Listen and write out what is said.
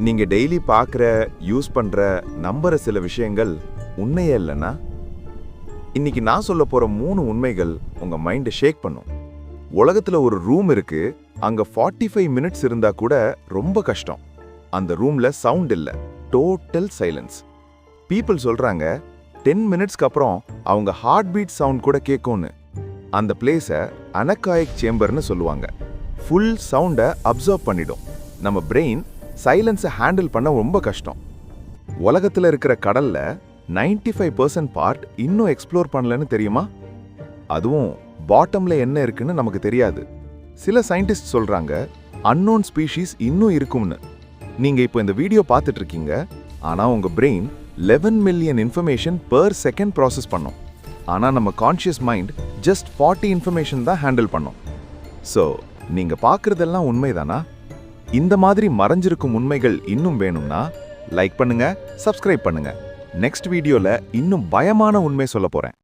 நீங்க டெய்லி பார்க்குற, யூஸ் பண்ற, நம்புற சில விஷயங்கள் உண்மையே இல்லைன்னா, இன்னைக்கு நான் சொல்ல போற 3 உண்மைகள் உங்க மைண்டை ஷேக் பண்ணும். உலகத்துல ஒரு ரூம் இருக்கு, அங்க 45 மினிட்ஸ் இருந்தா கூட ரொம்ப கஷ்டம். அந்த ரூம்ல சவுண்ட் இல்ல, டோட்டல் சைலன்ஸ். பீப்புள் சொல்றாங்க 10 மினிட்ஸ்க்கு அப்புறம் அவங்க ஹார்ட் பீட் சவுண்ட் கூட கேட்கும்னு. அந்த பிளேஸை அனகாயிக் சேம்பர்னு சொல்லுவாங்க. ஃபுல் சவுண்டை அப்சர்வ் பண்ணிடும். நம்ம பிரெயின் சைலன்ஸை ஹேண்டில் பண்ண ரொம்ப கஷ்டம். உலகத்துல இருக்கிற கடல்ல 95% பார்ட் இன்னும் எக்ஸ்ப்ளோர் பண்ணலன்னு தெரியுமா? அதுவும் பாட்டம்ல என்ன இருக்குன்னு நமக்கு தெரியாது. சில சயின்டிஸ்ட் சொல்றாங்க அன்னோன் ஸ்பீஷீஸ் இன்னும் இருக்கும்னு. நீங்க இப்போ இந்த வீடியோ பார்த்துட்டு இருக்கீங்க, ஆனா உங்க brain 11 million information per second process பண்ணும். ஆனா நம்ம கான்ஷியஸ் மைண்ட் ஜஸ்ட் 40 இன்ஃபர்மேஷன் தான் ஹேண்டில் பண்ணும். ஸோ நீங்க பார்க்கறதெல்லாம் உண்மைதானா? இந்த மாதிரி மறைஞ்சிருக்கும் உண்மைகள் இன்னும் வேணும்னா லைக் பண்ணுங்க, சப்ஸ்கிரைப் பண்ணுங்க. நெக்ஸ்ட் வீடியோல இன்னும் பயமான உண்மை சொல்ல போறேன்.